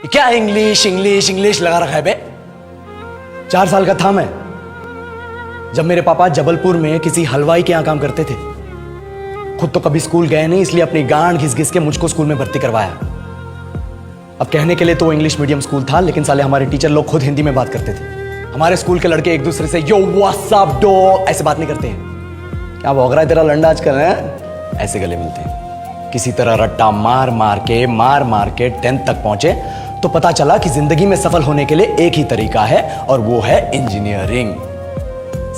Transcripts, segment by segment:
क्या English English English लगा रखा है बे। 4 साल का था मैं जब मेरे पापा जबलपुर में किसी हलवाई के यहां काम करते थे। खुद तो कभी स्कूल गए नहीं, इसलिए अपनी गांड घिस घिस के मुझको स्कूल में भर्ती करवाया। अब कहने के लिए तो वो इंग्लिश मीडियम स्कूल था, लेकिन साले हमारे टीचर लोग खुद हिंदी में बात करते थे। हमारे स्कूल के लड़के एक दूसरे से यो व्हाट्स अप डो ऐसे बात नहीं करते हैं। क्या भौंक रहा है तेरा लंडा आजकल है, ऐसे गले मिलते हैं। किसी तरह रट्टा मार मार के 10th तक पहुंचे तो पता चला कि जिंदगी में सफल होने के लिए एक ही तरीका है और वो है इंजीनियरिंग।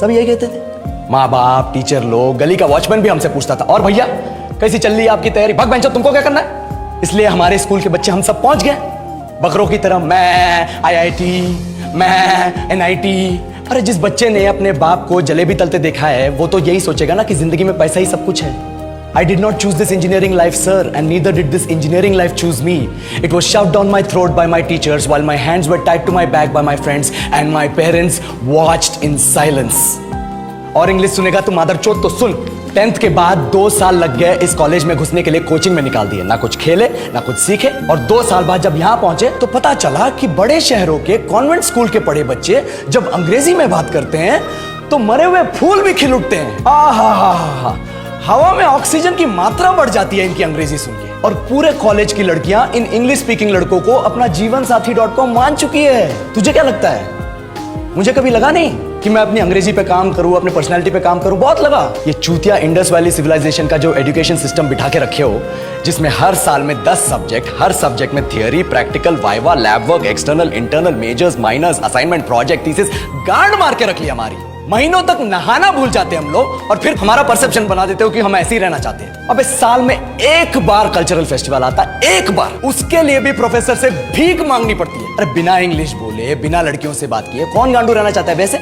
सब यही कहते थे, माँ बाप, टीचर लोग, गली का वॉचमैन भी हमसे पूछता था, और भैया कैसी चल रही है आपकी तैयारी? भाग बेंचो, तुमको क्या करना है? इसलिए हमारे स्कूल के बच्चे हम सब पहुंच गए बकरों की तरह। मैं IIT, मैं NIT। अरे जिस बच्चे ने अपने बाप को जलेबी तलते देखा है वो तो यही सोचेगा ना कि जिंदगी में पैसा ही सब कुछ है। I did not choose this engineering life, sir, and neither did this engineering life choose me. It was shoved down my throat by my teachers while my hands were tied to my back by my friends and my parents watched in silence. और English सुनेगा तू मादरचोद तो सुन। 10th के बाद 2 साल लग गए इस कॉलेज में घुसने के लिए, कोचिंग में निकाल दिए। ना कुछ खेले ना कुछ सीखे, और 2 साल बाद जब यहां पहुंचे तो पता चला कि बड़े शहरों के कॉन्वेंट स्कूल के पढ़े बच्चे जब अंग्रेजी में बात करते हैं तो मरे हुए फूल भी खिल उठते हैं। हा हवा में ऑक्सीजन की मात्रा बढ़ जाती है इनकी अंग्रेजी सुन के। और पूरे कॉलेज की लड़कियां इन इंग्लिश स्पीकिंग लड़कों को अपना जीवन साथी.com मान चुकी है। तुझे क्या लगता है? मुझे कभी लगा नहीं कि मैं अपनी अंग्रेजी पे काम करूं, अपने पर्सनालिटी पे काम करूं। बहुत लगा। ये चूतिया इंडस वैली सिविलाइजेशन का जो एजुकेशन सिस्टम बिठा के रखे हो, जिसमें हर साल में 10 सब्जेक्ट, हर सब्जेक्ट में theory, practical, viva, lab work, external, internal, majors, minors, assignment, project, thesis, गांड मार के रख ली हमारी। महीनों तक नहाना भूल जाते हैं हम लोग, और फिर हमारा परसेप्शन बना देते हो कि हम ऐसे ही रहना चाहते हैं। अब इस साल में एक बार कल्चरल फेस्टिवल आता है, एक बार, उसके लिए भी प्रोफेसर से भीख मांगनी पड़ती है। अरे बिना इंग्लिश बोले, बिना लड़कियों से बात किए कौन गांडू रहना चाहता है वैसे?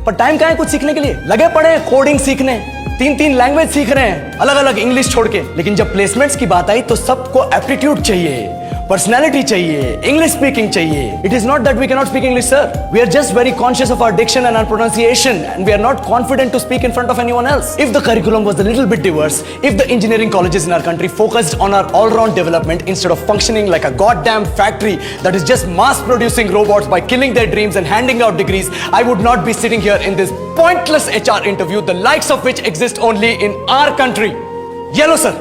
पर टाइम कहाँ है कुछ सीखने के लिए? लगे पड़े कोडिंग सीखने, 3 लैंग्वेज सीख रहे हैं अलग अलग इंग्लिश छोड़ के। लेकिन जब प्लेसमेंट्स की बात आई तो सबको एप्टीट्यूड चाहिए, पर्सनैलिटी चाहिए, इंग्लिश स्पीकिंग चाहिए। It is not that we cannot speak English, sir. We are just very conscious of our diction and our pronunciation, and we are not confident to speak in front of anyone else. If the curriculum was a little bit diverse, if the engineering colleges in our country focused on our all-round development instead of functioning like a goddamn factory that is just mass-producing robots by killing their dreams and handing out degrees, I would not be sitting here in this pointless HR interview, the likes of which exist only in our country. Yellow, sir.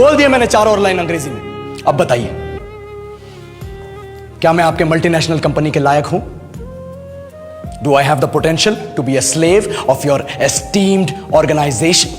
बोल दिया मैंने 4 और line अंग्रेजी में। अब बताइए, क्या मैं आपके मल्टीनेशनल कंपनी के लायक हूं? Do I have the potential to be a slave of your esteemed organisation?